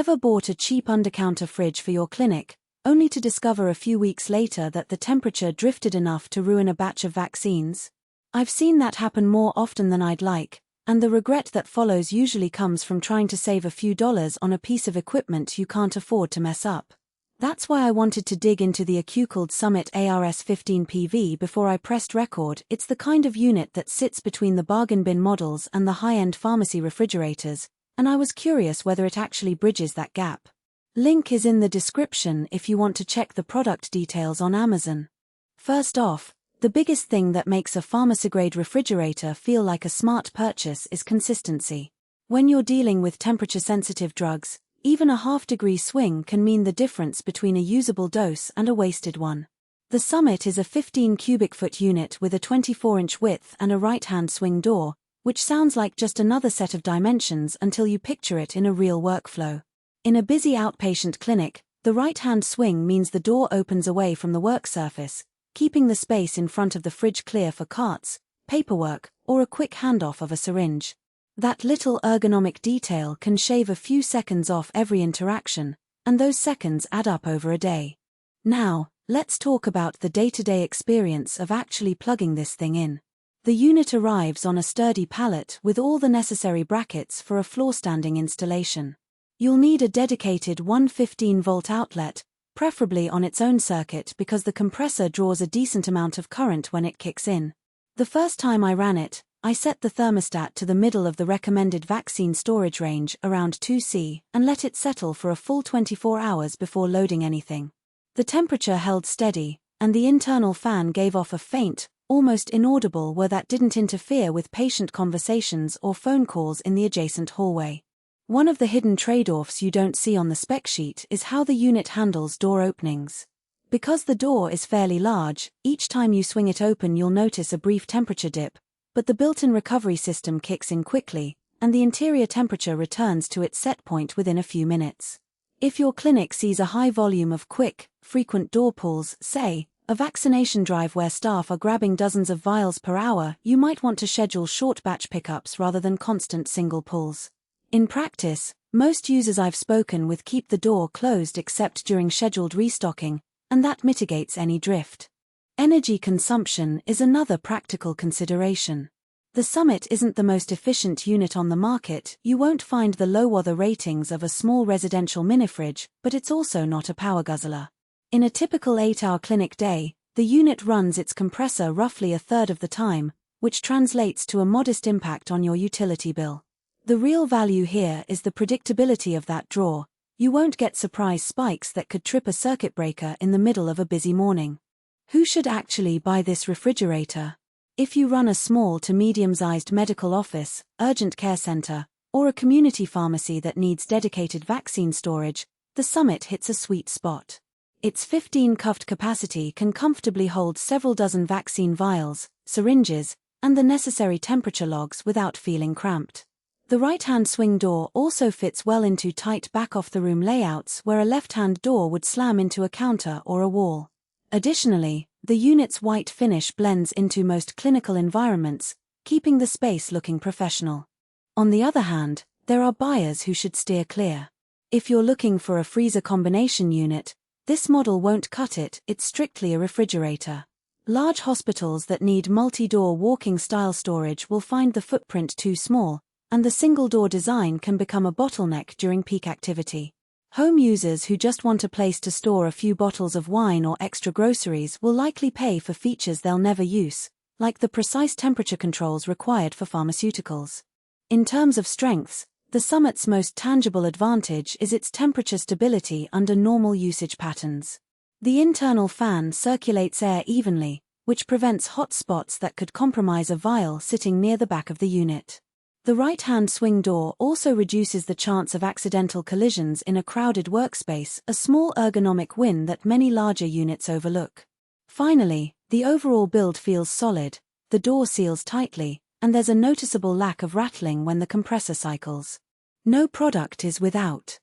Ever bought a cheap under-counter fridge for your clinic, only to discover a few weeks later that the temperature drifted enough to ruin a batch of vaccines? I've seen that happen more often than I'd like, and the regret that follows usually comes from trying to save a few dollars on a piece of equipment you can't afford to mess up. That's why I wanted to dig into the Accucold Summit ARS15PV before I pressed record. It's the kind of unit that sits between the bargain bin models and the high-end pharmacy refrigerators, and I was curious whether it actually bridges that gap. Link is in the description if you want to check the product details on Amazon. First off, the biggest thing that makes a pharmacy-grade refrigerator feel like a smart purchase is consistency. When you're dealing with temperature-sensitive drugs, even a half-degree swing can mean the difference between a usable dose and a wasted one. The Summit is a 15 cubic foot unit with a 24-inch width and a right-hand swing door, which sounds like just another set of dimensions until you picture it in a real workflow. In a busy outpatient clinic, the right-hand swing means the door opens away from the work surface, keeping the space in front of the fridge clear for carts, paperwork, or a quick handoff of a syringe. That little ergonomic detail can shave a few seconds off every interaction, and those seconds add up over a day. Now, let's talk about the day-to-day experience of actually plugging this thing in. The unit arrives on a sturdy pallet with all the necessary brackets for a floor-standing installation. You'll need a dedicated 115-volt outlet, preferably on its own circuit because the compressor draws a decent amount of current when it kicks in. The first time I ran it, I set the thermostat to the middle of the recommended vaccine storage range, around 2°C, and let it settle for a full 24 hours before loading anything. The temperature held steady, and the internal fan gave off a faint, almost inaudible whir that didn't interfere with patient conversations or phone calls in the adjacent hallway. One of the hidden trade-offs you don't see on the spec sheet is how the unit handles door openings. Because the door is fairly large, each time you swing it open you'll notice a brief temperature dip, but the built-in recovery system kicks in quickly, and the interior temperature returns to its set point within a few minutes. If your clinic sees a high volume of quick, frequent door pulls, say, a vaccination drive where staff are grabbing dozens of vials per hour, you might want to schedule short batch pickups rather than constant single pulls. In practice, most users I've spoken with keep the door closed except during scheduled restocking, and that mitigates any drift. Energy consumption is another practical consideration. The Summit isn't the most efficient unit on the market. You won't find the low-watt ratings of a small residential minifridge, but it's also not a power guzzler. In a typical 8-hour clinic day, the unit runs its compressor roughly a third of the time, which translates to a modest impact on your utility bill. The real value here is the predictability of that draw. You won't get surprise spikes that could trip a circuit breaker in the middle of a busy morning. Who should actually buy this refrigerator? If you run a small to medium-sized medical office, urgent care center, or a community pharmacy that needs dedicated vaccine storage, the Summit hits a sweet spot. Its 15 cuffed capacity can comfortably hold several dozen vaccine vials, syringes, and the necessary temperature logs without feeling cramped. The right-hand swing door also fits well into tight back-of-the-room layouts where a left-hand door would slam into a counter or a wall. Additionally, the unit's white finish blends into most clinical environments, keeping the space looking professional. On the other hand, there are buyers who should steer clear. If you're looking for a freezer combination unit, this model won't cut it. It's strictly a refrigerator. Large hospitals that need multi-door walking-style storage will find the footprint too small, and the single-door design can become a bottleneck during peak activity. Home users who just want a place to store a few bottles of wine or extra groceries will likely pay for features they'll never use, like the precise temperature controls required for pharmaceuticals. In terms of strengths, the Summit's most tangible advantage is its temperature stability under normal usage patterns. The internal fan circulates air evenly, which prevents hot spots that could compromise a vial sitting near the back of the unit. The right-hand swing door also reduces the chance of accidental collisions in a crowded workspace, a small ergonomic win that many larger units overlook. Finally, the overall build feels solid, the door seals tightly, and there's a noticeable lack of rattling when the compressor cycles. No product is without